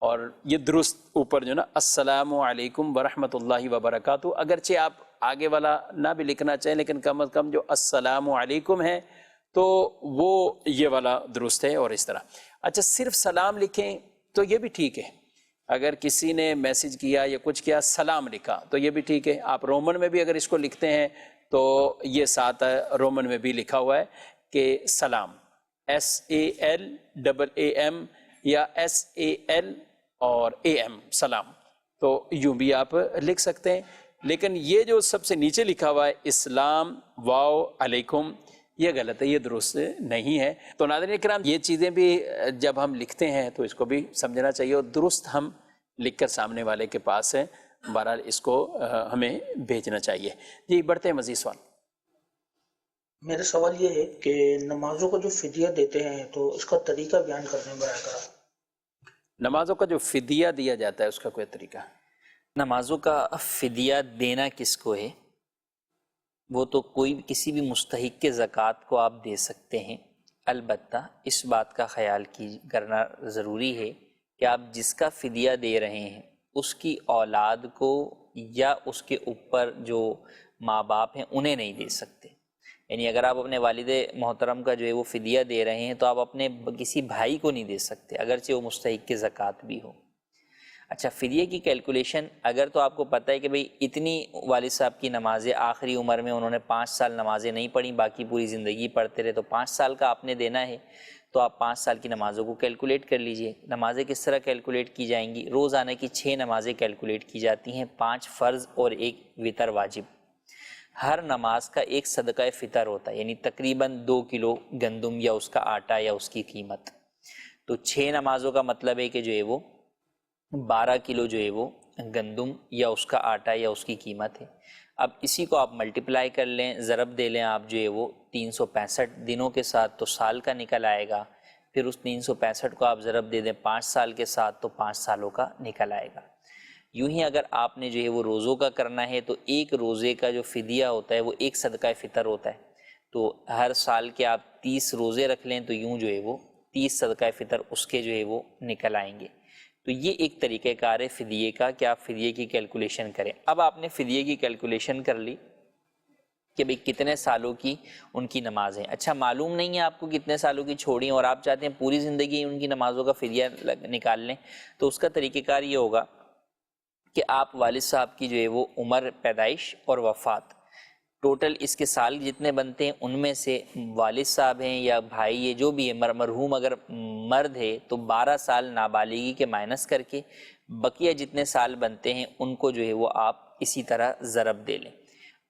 اور یہ درست اوپر جو نا السلام علیکم ورحمۃ اللہ وبرکاتہ، اگرچہ آپ آگے والا نہ بھی لکھنا چاہیں لیکن کم از کم جو السلام علیکم ہے تو وہ یہ والا درست ہے، اور اس طرح۔ اچھا، صرف سلام لکھیں تو یہ بھی ٹھیک ہے، اگر کسی نے میسج کیا یا کچھ کیا سلام لکھا تو یہ بھی ٹھیک ہے۔ آپ رومن میں بھی اگر اس کو لکھتے ہیں تو یہ ساتھ رومن میں بھی لکھا ہوا ہے کہ سلام، SALAAM یا SAL اور AM، سلام، تو یوں بھی آپ لکھ سکتے ہیں۔ لیکن یہ جو سب سے نیچے لکھا ہوا ہے اسلام واو علیکم، یہ غلط ہے، یہ درست نہیں ہے۔ تو ناظرین کرام، یہ چیزیں بھی جب ہم لکھتے ہیں تو اس کو بھی سمجھنا چاہیے اور درست ہم لکھ کر سامنے والے کے پاس ہے بہرحال اس کو ہمیں بھیجنا چاہیے۔ جی بڑھتے ہیں مزید سوال۔ میرا سوال یہ ہے کہ نمازوں کو جو فدیہ دیتے ہیں تو اس کا طریقہ بیان کرنے میں آئے گا۔ نمازوں کا جو فدیہ دیا جاتا ہے اس کا کوئی طریقہ؟ نمازوں کا فدیہ دینا کس کو ہے؟ وہ تو کوئی کسی بھی مستحق کے زکوٰۃ کو آپ دے سکتے ہیں، البتہ اس بات کا خیال کرنا ضروری ہے کہ آپ جس کا فدیہ دے رہے ہیں اس کی اولاد کو یا اس کے اوپر جو ماں باپ ہیں انہیں نہیں دے سکتے۔ یعنی اگر آپ اپنے والد محترم کا جو ہے وہ فدیہ دے رہے ہیں تو آپ اپنے کسی بھائی کو نہیں دے سکتے اگرچہ وہ مستحق کے زکوٰۃ بھی ہو۔ اچھا، فدیے کی کیلکولیشن اگر تو آپ کو پتہ ہے کہ بھئی اتنی والد صاحب کی نمازیں آخری عمر میں انہوں نے 5 سال نمازیں نہیں پڑھیں، باقی پوری زندگی پڑھتے رہے، تو 5 سال کا آپ نے دینا ہے، تو آپ 5 سال کی نمازوں کو کیلکولیٹ کر لیجئے۔ نمازیں کس طرح کیلکولیٹ کی جائیں گی؟ روزانہ کی 6 نمازیں کیلکولیٹ کی جاتی ہیں، 5 فرض اور 1 وتر واجب۔ ہر نماز کا ایک صدقہ فطر ہوتا ہے، یعنی تقریباً 2 کلو گندم یا اس کا آٹا یا اس کی قیمت، تو 6 نمازوں کا مطلب ہے کہ جو ہے وہ 12 کلو جو ہے وہ گندم یا اس کا آٹا یا اس کی قیمت ہے۔ اب اسی کو آپ ملٹیپلائی کر لیں، ضرب دے لیں آپ جو ہے وہ 365 دنوں کے ساتھ تو سال کا نکل آئے گا، پھر اس 365 کو آپ ضرب دے دیں 5 سال کے ساتھ تو 5 سالوں کا نکل آئے گا۔ یوں ہی اگر آپ نے جو ہے وہ روزوں کا کرنا ہے تو ایک روزے کا جو فدیہ ہوتا ہے وہ ایک صدقہ فطر ہوتا ہے، تو ہر سال کے آپ 30 روزے رکھ لیں تو یوں جو ہے وہ 30 صدقہ فطر اس کے جو ہے وہ نکل آئیں گے۔ تو یہ ایک طریقہ کار ہے فدیے کا کہ آپ فدیے کی کیلکولیشن کریں۔ اب آپ نے فدیے کی کیلکولیشن کر لی کہ بھئی کتنے سالوں کی ان کی نمازیں، اچھا معلوم نہیں ہے آپ کو کتنے سالوں کی چھوڑی ہیں اور آپ چاہتے ہیں پوری زندگی ان کی نمازوں کا فدیہ نکال لیں، تو اس کا طریقہ کار یہ ہوگا کہ آپ والد صاحب کی جو ہے وہ عمر، پیدائش اور وفات، ٹوٹل اس کے سال جتنے بنتے ہیں ان میں سے والد صاحب ہیں یا بھائی ہے جو بھی ہے مرحوم اگر مرد ہے تو 12 سال نابالغی کے مائنس کر کے بقیہ جتنے سال بنتے ہیں ان کو جو ہے وہ آپ اسی طرح ضرب دے لیں،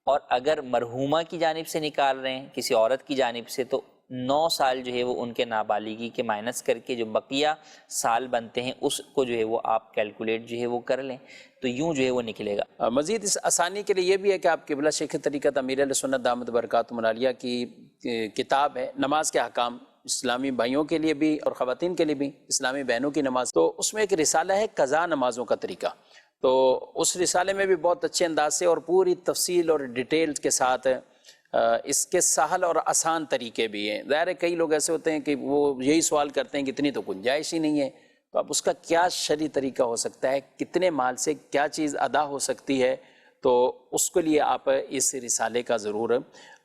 اور اگر مرحومہ کی جانب سے نکال رہے ہیں کسی عورت کی جانب سے تو 9 سال جو ہے وہ ان کے نابالغی کے مائنس کر کے جو بقیہ سال بنتے ہیں اس کو جو ہے وہ آپ کیلکولیٹ جو ہے وہ کر لیں، تو یوں جو ہے وہ نکلے گا۔ مزید اس آسانی کے لیے یہ بھی ہے کہ آپ قبلہ شیخ طریقت امیر اہل سنت دامت برکاتہم العالیہ کی کتاب ہے نماز کے احکام، اسلامی بھائیوں کے لیے بھی اور خواتین کے لیے بھی، اسلامی بہنوں کی نماز، تو اس میں ایک رسالہ ہے قضا نمازوں کا طریقہ، تو اس رسالے میں بھی بہت اچھے انداز سے اور پوری تفصیل اور ڈیٹیل کے ساتھ اس کے سہل اور آسان طریقے بھی ہیں۔ ظاہر ہے کئی لوگ ایسے ہوتے ہیں کہ وہ یہی سوال کرتے ہیں کہ اتنی تو گنجائش ہی نہیں ہے، تو اب اس کا کیا شرعی طریقہ ہو سکتا ہے، کتنے مال سے کیا چیز ادا ہو سکتی ہے، تو اس کے لیے آپ اس رسالے کا ضرور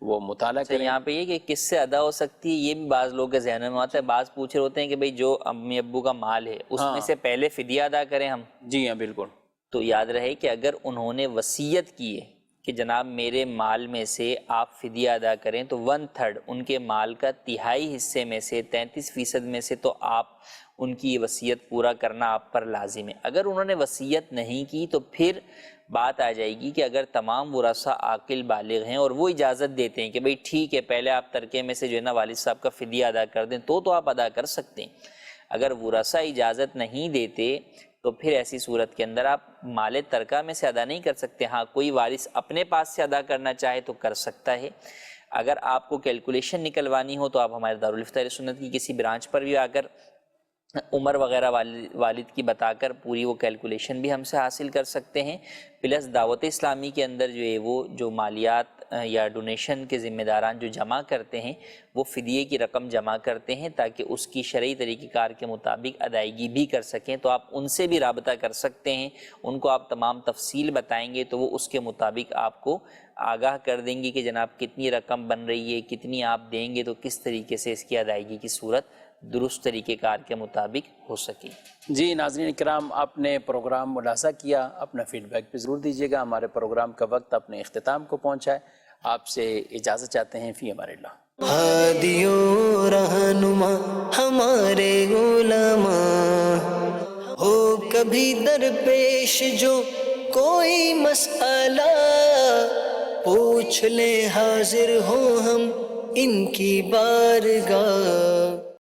وہ مطالعہ کریں۔ یہاں پہ یہ کہ کس سے ادا ہو سکتی ہے یہ بھی بعض لوگ کے ذہن میں آتا ہے، بعض پوچھ رہے ہوتے ہیں کہ بھئی جو امی ابو کا مال ہے اس میں سے پہلے فدیہ ادا کریں ہم۔ جی ہاں بالکل، تو یاد رہے کہ اگر انہوں نے وصیت کی ہے کہ جناب میرے مال میں سے آپ فدیہ ادا کریں تو 1/3 ان کے مال کا تہائی حصے میں سے 33% میں سے تو آپ ان کی یہ وصیت پورا کرنا آپ پر لازم ہے۔ اگر انہوں نے وصیت نہیں کی تو پھر بات آ جائے گی کہ اگر تمام ورثہ عاقل بالغ ہیں اور وہ اجازت دیتے ہیں کہ بھئی ٹھیک ہے پہلے آپ ترکے میں سے جو ہے نا والد صاحب کا فدیہ ادا کر دیں تو آپ ادا کر سکتے ہیں۔ اگر ورثہ اجازت نہیں دیتے تو پھر ایسی صورت کے اندر آپ مال ترکہ میں سے ادا نہیں کر سکتے۔ ہاں کوئی وارث اپنے پاس سے ادا کرنا چاہے تو کر سکتا ہے۔ اگر آپ کو کیلکولیشن نکلوانی ہو تو آپ ہمارے دارالفتہ اہل سنت کی کسی برانچ پر بھی آ کر عمر وغیرہ والد کی بتا کر پوری وہ کیلکولیشن بھی ہم سے حاصل کر سکتے ہیں، پلس دعوت اسلامی کے اندر جو ہے وہ جو مالیات یا ڈونیشن کے ذمہ داران جو جمع کرتے ہیں وہ فدیے کی رقم جمع کرتے ہیں تاکہ اس کی شرعی طریقہ کار کے مطابق ادائیگی بھی کر سکیں، تو آپ ان سے بھی رابطہ کر سکتے ہیں، ان کو آپ تمام تفصیل بتائیں گے تو وہ اس کے مطابق آپ کو آگاہ کر دیں گے کہ جناب کتنی رقم بن رہی ہے، کتنی آپ دیں گے تو کس طریقے سے اس کی ادائیگی کی صورت درست طریقہ کار کے مطابق ہو سکے۔ جی ناظرین کرام، آپ نے پروگرام ملاحظہ کیا، اپنا فیڈ بیک بھی ضرور دیجیے گا۔ ہمارے پروگرام کا وقت اپنے اختتام کو پہنچا ہے، آپ سے اجازت چاہتے ہیں، فی امان اللہ۔ ہادی و رہنما ہمارے علماء، ہو کبھی درپیش جو کوئی مسئلہ، پوچھ لیں حاضر ہوں ہم ان کی بارگاہ۔